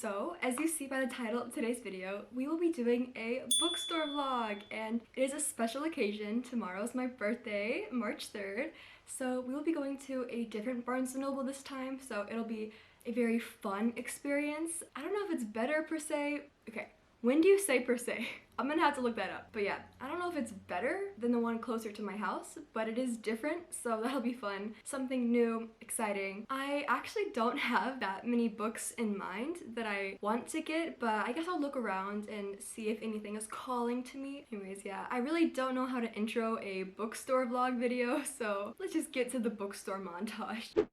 So, as you see by the title of today's video, we will be doing a bookstore vlog, and it is a special occasion. Tomorrow's my birthday, March 3rd, so we will be going to a different Barnes & Noble this time, so it'll be a very fun experience. I don't know if it's better per se. Okay, when do you say per se? I'm gonna have to look that up. But yeah, I don't know if it's better than the one closer to my house, but it is different, so that'll be fun. Something new, exciting. I actually don't have that many books in mind that I want to get, but I guess I'll look around and see if anything is calling to me. Anyways, yeah, I really don't know how to intro a bookstore vlog video, so let's just get to the bookstore montage.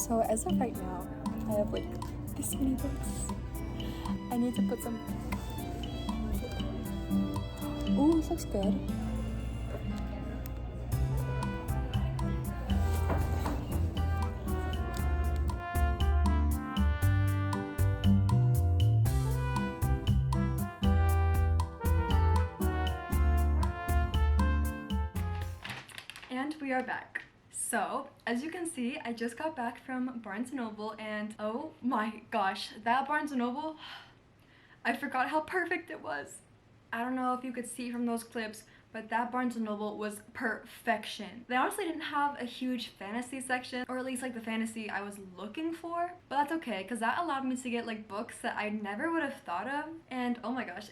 So as of right now, I have like this many books. I need to put some. Ooh, this looks good. And we are back. So, as you can see, I just got back from Barnes & Noble and oh my gosh, that Barnes & Noble, I forgot how perfect it was. I don't know if you could see from those clips, but that Barnes & Noble was perfection. They honestly didn't have a huge fantasy section, or at least like the fantasy I was looking for, but that's okay because that allowed me to get like books that I never would have thought of. And oh my gosh,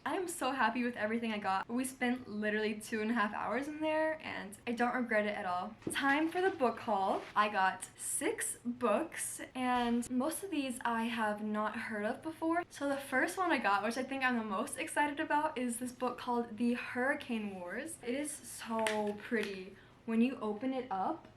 I am so happy with everything I got. We spent literally 2.5 hours in there and I don't regret it at all. Time for the book haul. I got 6 books and most of these I have not heard of before. So the first one I got, which I think I'm the most excited about, is this book called The Hurricane Wars. It is so pretty. When you open it up,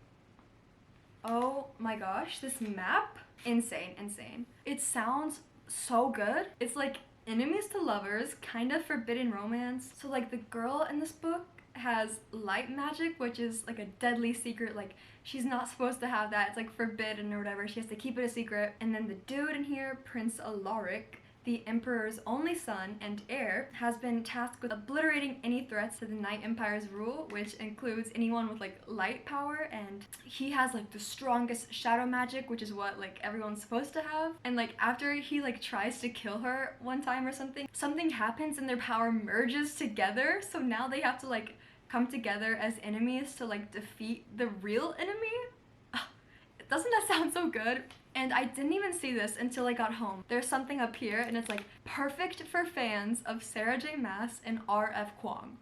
oh my gosh, this map, insane. It sounds so good. It's like enemies to lovers, kind of forbidden romance. So like the girl in this book has light magic, which is like a deadly secret. Like she's not supposed to have that. It's like forbidden or whatever. She has to keep it a secret. And then the dude in here, Prince Alaric, the Emperor's only son and heir, has been tasked with obliterating any threats to the Night Empire's rule, which includes anyone with like light power, and he has like the strongest shadow magic, which is what like everyone's supposed to have. And like after he like tries to kill her one time or something happens and their power merges together, so now they have to like come together as enemies to like defeat the real enemy. Doesn't that sound so good? And I didn't even see this until I got home. There's something up here and it's like perfect for fans of Sarah J Maas and R.F. Kuang.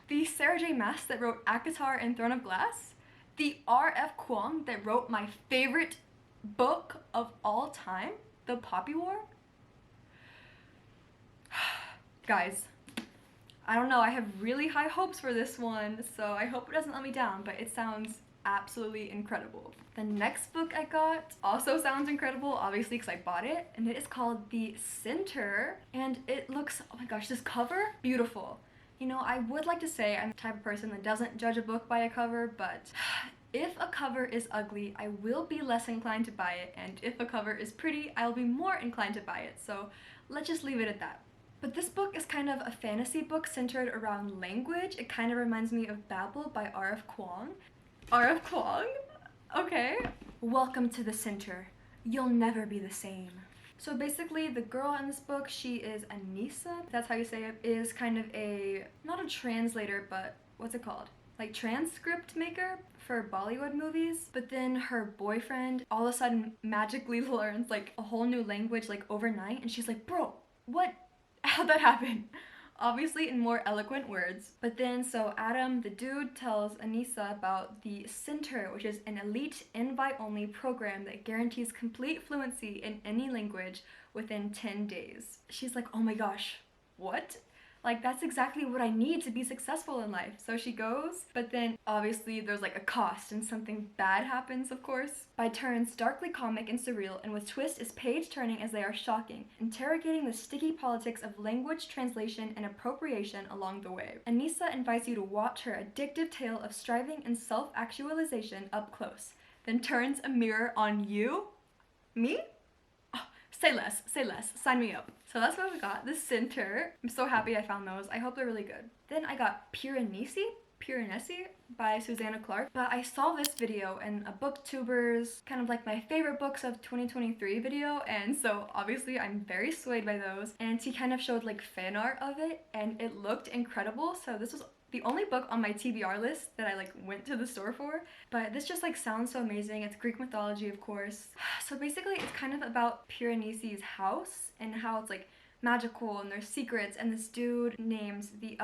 The Sarah J Maas that wrote ACOTAR and Throne of Glass. The R.F. Kuang that wrote my favorite book of all time, The Poppy War. Guys, I don't know, I have really high hopes for this one, so I hope it doesn't let me down, but it sounds absolutely incredible. The next book I got also sounds incredible, obviously because I bought it, and it is called The Center, and it looks, oh my gosh, this cover, beautiful. You know, I would like to say I'm the type of person that doesn't judge a book by a cover, but if a cover is ugly, I will be less inclined to buy it, and if a cover is pretty, I'll be more inclined to buy it, so let's just leave it at that. But this book is kind of a fantasy book centered around language. It kind of reminds me of Babel by R.F. Kuang. R.F. Kuang? Okay. Welcome to the center. You'll never be the same. So basically, the girl in this book, she is Anissa, that's how you say it, is kind of a, not a translator, but what's it called? Like transcript maker for Bollywood movies. But then her boyfriend all of a sudden magically learns like a whole new language like overnight, and she's like, bro, what? How'd that happen? Obviously in more eloquent words. But then, so Adam, the dude, tells Anissa about the Center, which is an elite invite-only program that guarantees complete fluency in any language within 10 days. She's like, oh my gosh, what? Like, that's exactly what I need to be successful in life. So she goes, but then obviously there's like a cost and something bad happens, of course. By turns darkly comic and surreal, and with twists is page-turning as they are shocking, interrogating the sticky politics of language translation and appropriation along the way. Anissa invites you to watch her addictive tale of striving and self-actualization up close, then turns a mirror on you? Me? Say less, sign me up. So that's what we got, The Center. I'm so happy I found those. I hope they're really good. Then I got Piranesi by Susanna Clark. But I saw this video in a booktuber's kind of like my favorite books of 2023 video, and so obviously I'm very swayed by those. And he kind of showed like fan art of it and it looked incredible. So this was the only book on my TBR list that I like went to the store for, but this just like sounds so amazing. It's Greek mythology, of course. So basically it's kind of about Piranesi's house and how it's like magical and there's secrets, and this dude names the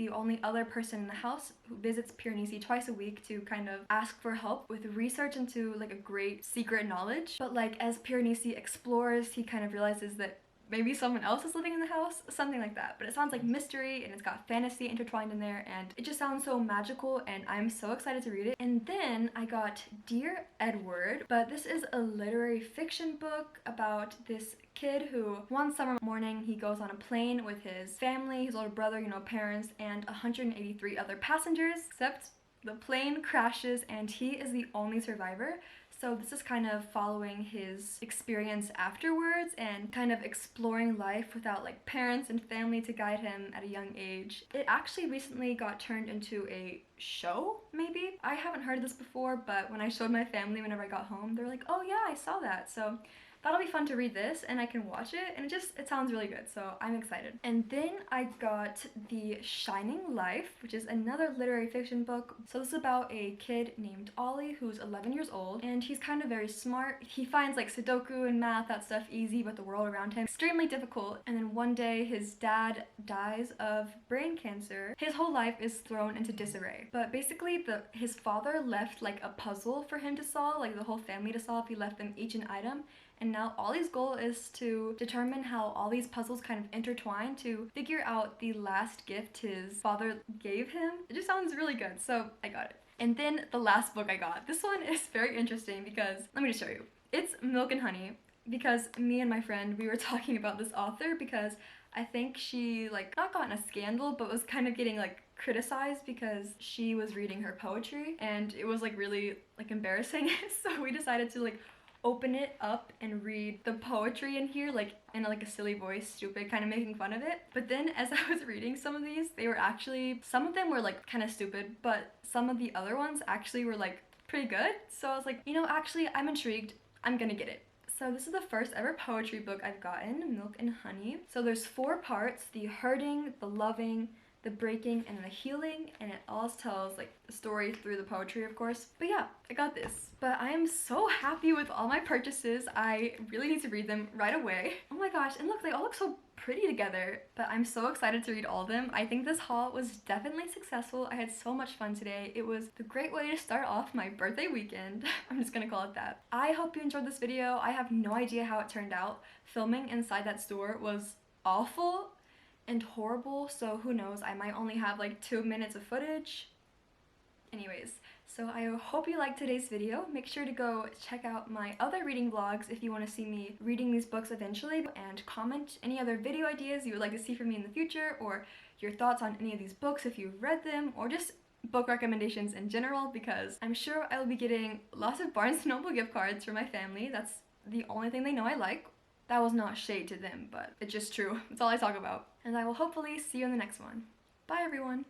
only other person in the house, who visits Piranesi twice a week to kind of ask for help with research into like a great secret knowledge. But like as Piranesi explores, he kind of realizes that maybe someone else is living in the house, something like that. But it sounds like mystery and it's got fantasy intertwined in there and it just sounds so magical and I'm so excited to read it. And then I got Dear Edward, but this is a literary fiction book about this kid who one summer morning he goes on a plane with his family, his older brother, you know, parents, and 183 other passengers, except the plane crashes and he is the only survivor. So this is kind of following his experience afterwards and kind of exploring life without like parents and family to guide him at a young age. It actually recently got turned into a show, maybe? I haven't heard of this before, but when I showed my family whenever I got home, they were like, oh yeah, I saw that. So that'll be fun to read this and I can watch it and it sounds really good, so I'm excited. And then I got The Shining Life, which is another literary fiction book. So this is about a kid named Ollie who's 11 years old and he's kind of very smart. He finds like Sudoku and math, that stuff easy, but the world around him extremely difficult. And then one day his dad dies of brain cancer. His whole life is thrown into disarray. But basically his father left like a puzzle for him to solve, like the whole family to solve. He left them each an item. And now Ollie's goal is to determine how all these puzzles kind of intertwine to figure out the last gift his father gave him. It just sounds really good, so I got it. And then the last book I got. This one is very interesting because, let me just show you. It's Milk and Honey, because me and my friend, we were talking about this author because I think she like not got in a scandal but was kind of getting like criticized because she was reading her poetry and it was like really like embarrassing. So we decided to like open it up and read the poetry in here like in like a silly voice, stupid, kind of making fun of it. But then as I was reading some of these, they were actually, some of them were like kind of stupid, but some of the other ones actually were like pretty good. So I was like, you know, actually I'm intrigued, I'm gonna get it. So this is the first ever poetry book I've gotten, Milk and Honey. So there's 4 parts: the hurting, the loving, the breaking, and the healing, and it all tells like the story through the poetry, of course. But yeah, I got this. But I am so happy with all my purchases. I really need to read them right away. Oh my gosh, and look, they all look so pretty together. But I'm so excited to read all of them. I think this haul was definitely successful. I had so much fun today. It was the great way to start off my birthday weekend. I'm just gonna call it that. I hope you enjoyed this video. I have no idea how it turned out. Filming inside that store was awful and horrible, so who knows, I might only have like 2 minutes of footage. Anyways, so I hope you liked today's video. Make sure to go check out my other reading vlogs if you want to see me reading these books eventually, and comment any other video ideas you would like to see from me in the future, or your thoughts on any of these books if you've read them, or just book recommendations in general, because I'm sure I will be getting lots of Barnes & Noble gift cards for my family. That's the only thing they know I like. That was not shade to them, but it's just true. It's all I talk about. And I will hopefully see you in the next one. Bye everyone!